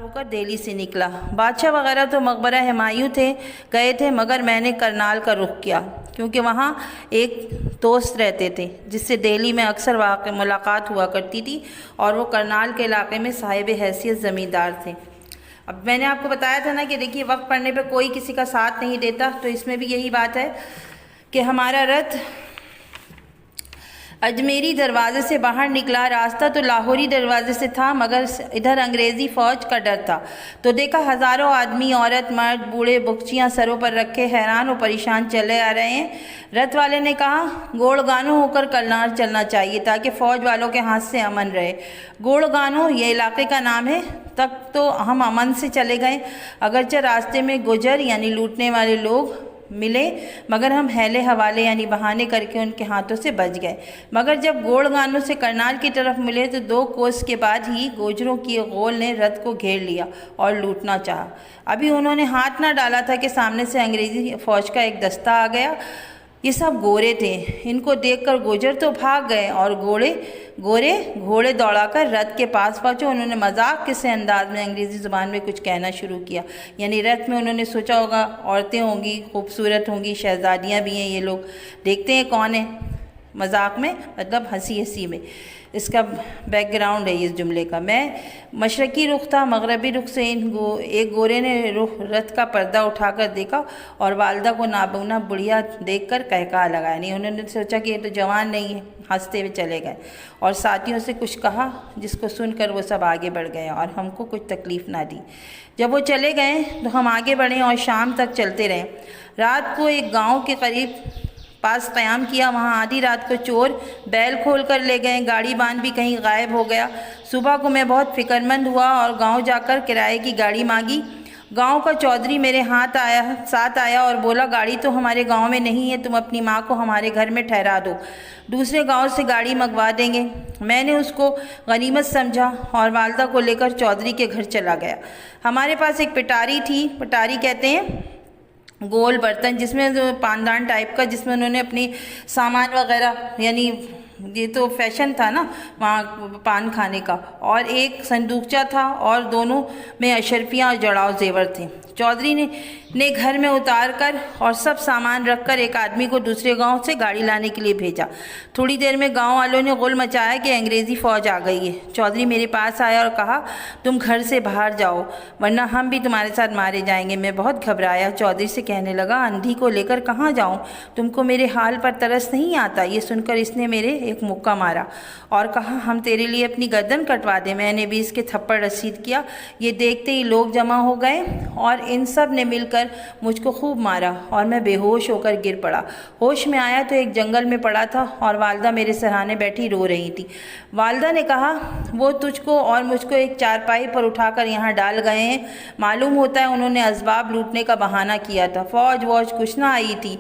ہو کر دہلی سے نکلا۔ بادشاہ وغیرہ تو مقبرہ ہمایوں گئے تھے، مگر میں نے کرنال کا رخ کیا، کیونکہ وہاں ایک دوست رہتے تھے جس سے دہلی میں اکثر ملاقات ہوا کرتی تھی، اور وہ کرنال کے علاقے میں صاحب حیثیت زمیندار تھے۔ اب میں نے آپ کو بتایا تھا نا کہ دیکھیے وقت پڑنے پہ کوئی کسی کا ساتھ نہیں دیتا، تو اس میں بھی یہی بات ہے کہ ہمارا رتھ اجمیری دروازے سے باہر نکلا۔ راستہ تو لاہوری دروازے سے تھا، مگر ادھر انگریزی فوج کا ڈر تھا، تو دیکھا ہزاروں آدمی، عورت، مرد، بوڑھے، بگچیاں سروں پر رکھے حیران و پریشان چلے آ رہے ہیں۔ رتھ والے نے کہا گوڑ گانو ہو کر کرنال چلنا چاہیے تاکہ فوج والوں کے ہاتھ سے امن رہے۔ گوڑ گانو یہ علاقے کا نام ہے۔ تب تو ہم امن سے چلے گئے، اگرچہ راستے میں گجر یعنی لوٹنے والے لوگ ملے، مگر ہم ہیلے حوالے یعنی بہانے کر کے ان کے ہاتھوں سے بچ گئے۔ مگر جب گوڑ گانو سے کرنال کی طرف ملے تو 2 کوس کے بعد ہی گوجروں کی غول نے رتھ کو گھیر لیا اور لوٹنا چاہا۔ ابھی انہوں نے ہاتھ نہ ڈالا تھا کہ سامنے سے انگریزی فوج کا ایک دستہ آ گیا۔ یہ سب گورے تھے، ان کو دیکھ کر گوجر تو بھاگ گئے، اور گورے گھوڑے دوڑا کر رتھ کے پاس پہنچے۔ انہوں نے مذاق کے سے انداز میں انگریزی زبان میں کچھ کہنا شروع کیا، یعنی رتھ میں انہوں نے سوچا ہوگا عورتیں ہوں گی، خوبصورت ہوں گی، شہزادیاں بھی ہیں یہ لوگ، دیکھتے ہیں کون ہے۔ مذاق میں مطلب ہنسی میں، اس کا بیک گراؤنڈ ہے اس جملے کا۔ میں مشرقی رخ تھا، مغربی رخ سے ایک گورے نے رتھ کا پردہ اٹھا کر دیکھا اور والدہ کو نابینا بڑھیا دیکھ کر کہکہا لگایا، نہیں انہوں نے سوچا کہ یہ تو جوان نہیں ہے، ہنستے ہوئے چلے گئے اور ساتھیوں سے کچھ کہا، جس کو سن کر وہ سب آگے بڑھ گئے اور ہم کو کچھ تکلیف نہ دی۔ جب وہ چلے گئے تو ہم آگے بڑھے اور شام تک چلتے رہے۔ رات کو ایک گاؤں کے قریب پاس قیام کیا، وہاں آدھی رات کو چور بیل کھول کر لے گئے، گاڑی بان بھی کہیں غائب ہو گیا۔ صبح کو میں بہت فکر مند ہوا اور گاؤں جا کر کرائے کی گاڑی مانگی۔ گاؤں کا چودھری میرے ساتھ آیا اور بولا گاڑی تو ہمارے گاؤں میں نہیں ہے، تم اپنی ماں کو ہمارے گھر میں ٹھہرا دو، دوسرے گاؤں سے گاڑی منگوا دیں گے۔ میں نے اس کو غنیمت سمجھا اور والدہ کو لے کر چودھری کے گھر چلا گیا۔ ہمارے پاس ایک پٹاری تھی، پٹاری کہتے ہیں گول برتن، جس میں پاندان ٹائپ کا، جس میں انہوں نے اپنی سامان وغیرہ، یعنی یہ تو فیشن تھا نا وہاں پان کھانے کا، اور ایک صندوقچہ تھا اور دونوں میں اشرفیاں اور جڑاؤ زیور تھے۔ چودھری نے گھر میں اتار کر اور سب سامان رکھ کر ایک آدمی کو دوسرے گاؤں سے گاڑی لانے کے لیے بھیجا۔ تھوڑی دیر میں گاؤں والوں نے غل مچایا کہ انگریزی فوج آ گئی ہے۔ چودھری میرے پاس آیا اور کہا تم گھر سے باہر جاؤ ورنہ ہم بھی تمہارے ساتھ مارے جائیں گے۔ میں بہت گھبرایا، چودھری سے کہنے لگا اندھی کو لے کر کہاں جاؤں، تم کو میرے حال پر ترس نہیں آتا؟ یہ سن کر اس نے میرے ایک مکہ مارا اور کہا ہم تیرے لیے اپنی گردن کٹوا دیں۔ میں نے بھی اس کے تھپڑ رسید کیا۔ یہ دیکھتے ہی لوگ جمع ہو گئے اور ان سب نے مل کر مجھ کو خوب مارا اور میں بے ہوش ہو کر گر پڑا۔ ہوش میں آیا تو ایک جنگل میں پڑا تھا اور والدہ میرے سرہانے بیٹھی رو رہی تھی۔ والدہ نے کہا وہ تجھ کو اور مجھ کو ایک چارپائی پر اٹھا کر یہاں ڈال گئے ہیں، معلوم ہوتا ہے انہوں نے اسباب لوٹنے کا بہانہ کیا تھا، فوج ووج کچھ نہ آئی تھی۔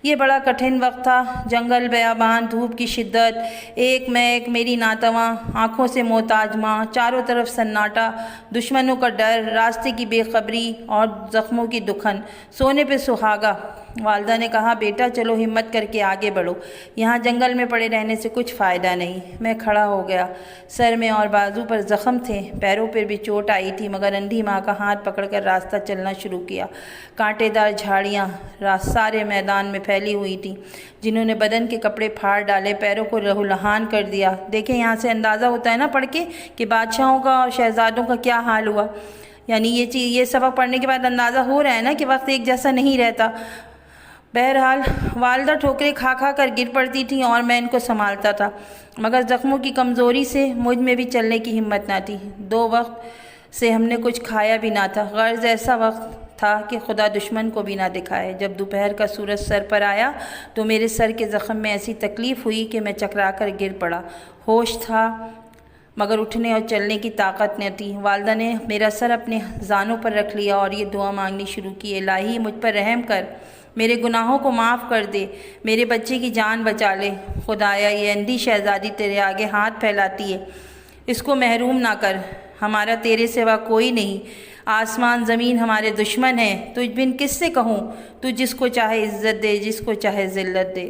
یہ بڑا کٹھن وقت تھا، جنگل، بیابان، دھوپ کی شدت، ایک میں ایک میری ناتواں، آنکھوں سے محتاج ماں، چاروں طرف سناٹا، دشمنوں کا ڈر، راستے کی بے خبری اور زخموں کی دکھن، سونے پہ سہاگا۔ والدہ نے کہا بیٹا چلو ہمت کر کے آگے بڑھو، یہاں جنگل میں پڑے رہنے سے کچھ فائدہ نہیں۔ میں کھڑا ہو گیا، سر میں اور بازو پر زخم تھے، پیروں پر بھی چوٹ آئی تھی، مگر اندھی ماں کا ہاتھ پکڑ کر راستہ چلنا شروع کیا۔ کانٹے دار جھاڑیاں سارے میدان میں پھیلی ہوئی تھیں، جنہوں نے بدن کے کپڑے پھاڑ ڈالے، پیروں کو لہولہان کر دیا۔ دیکھیں یہاں سے اندازہ ہوتا ہے نا پڑھ کے کہ بادشاہوں کا اور شہزادوں کا کیا حال ہوا، یعنی یہ سبق پڑھنے کے بعد اندازہ ہو رہا ہے نا کہ وقت ایک جیسا نہیں رہتا۔ بہرحال والدہ ٹھوکریں کھا کھا کر گر پڑتی تھیں اور میں ان کو سنبھالتا تھا، مگر زخموں کی کمزوری سے مجھ میں بھی چلنے کی ہمت نہ تھی۔ 2 وقت سے ہم نے کچھ کھایا بھی نہ تھا، غرض ایسا وقت تھا کہ خدا دشمن کو بھی نہ دکھائے۔ جب دوپہر کا سورج سر پر آیا تو میرے سر کے زخم میں ایسی تکلیف ہوئی کہ میں چکرا کر گر پڑا۔ ہوش تھا مگر اٹھنے اور چلنے کی طاقت نہ تھی۔ والدہ نے میرا سر اپنے زانوں پر رکھ لیا اور یہ دعا مانگنی شروع کی، الہی مجھ پر رحم کر، میرے گناہوں کو معاف کر دے، میرے بچے کی جان بچا لے۔ خدایا یہ اندھی شہزادی تیرے آگے ہاتھ پھیلاتی ہے، اس کو محروم نہ کر، ہمارا تیرے سوا کوئی نہیں، آسمان زمین ہمارے دشمن ہیں، تجھ بن کس سے کہوں، تو جس کو چاہے عزت دے، جس کو چاہے ذلت دے۔